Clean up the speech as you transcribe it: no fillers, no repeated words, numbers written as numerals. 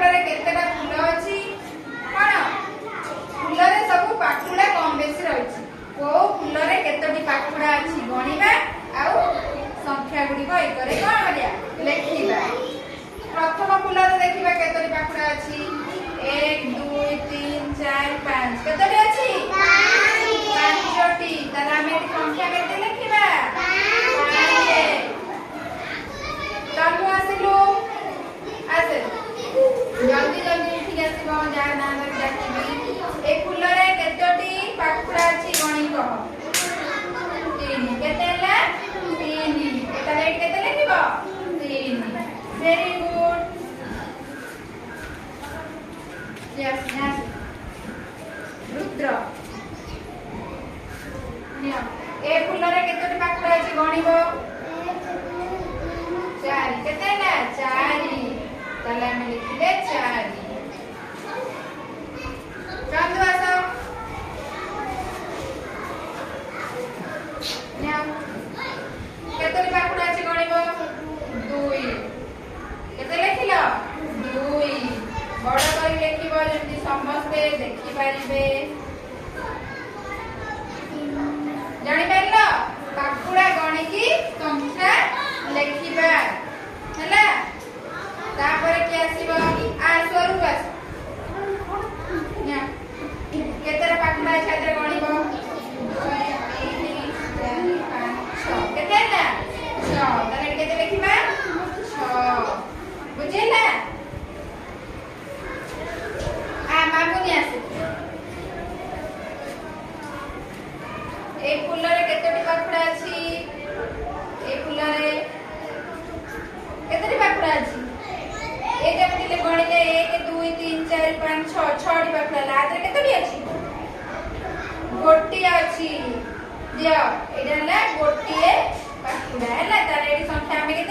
ଫୁଲରେ କେତେଟା ଫୁଲ ଅଛି? କଣ ଫୁଲରେ ସବୁ ପାଖୁଡା କମ ବେଶୀ ରହିଛି। କୋଉ ଫୁଲରେ କେତୋଟି ପାଖୁଡା ଅଛି ଗଣିବା ଆଉ ସଂଖ୍ୟା ଗୁଡ଼ିକ ଏକରେ କଣ କରିବା ଲେଖିବା। ପ୍ରଥମ ଫୁଲରେ ଦେଖିବା କେତୋଟି ପାଖୁଡା ଅଛି। 1 2 3 4 5 କେତୋଟି ଅଛି? 5ଟି। ତାହେଲେ ଆମେ ଏଠି ସଂଖ୍ୟା କେତେ ଲେଖିବା? 5। ତନୁ ଆସିଲୁ ଆସେ ଜଲ୍ଦି ଜଲ୍ଦି ଉଠିକି ଆସିବ ଯାହା ନାଁ ଧରି ଡାକିବି। ଏ ଫୁଲରେ କେତୋଟି ପାଖୁଡା ଅଛି ଗଣି କହ। 3 କେତେ ହେଲା? 3। ତାହେଲେ ଏଠି କେତେ ଲେଖିବ? 3। Very good. Yes yes Rudra ए फुलरे केतोटी पाखुडा अछि गणिबो। 4 केते ना 4 ताले हम लिखिले 4। चंदू आसो न्या केतोटी पाखुडा अछि गणिबो। 2 केते लिखिलो? 2 बड़ कर लिखिबो जेंति समस्ते देखि पारिबे। जानि पारलो पाखुडा गणी की संख्या लिखिबा हैला। तापर के आसीबो आ स्वरूप आस ना केतेरा पाखुडा छात्र गणिबो। 2 3 4 5 6 केते ना 6 ताले केते लिखिबा 6 बुझिला। मामुनी आसे ए फुलरे केतोटी पाखुडा अछि। ए फुलरे केतोटी पाखुडा अछि? ए जेमतिले गणिले 1 2 3 4 5 6 6टी पाखुडा लादरे केतोटी अछि? गोटी अछि। दियो एडा ना गोटीए पाखुडा हैला। तारे एडी संख्या हम केते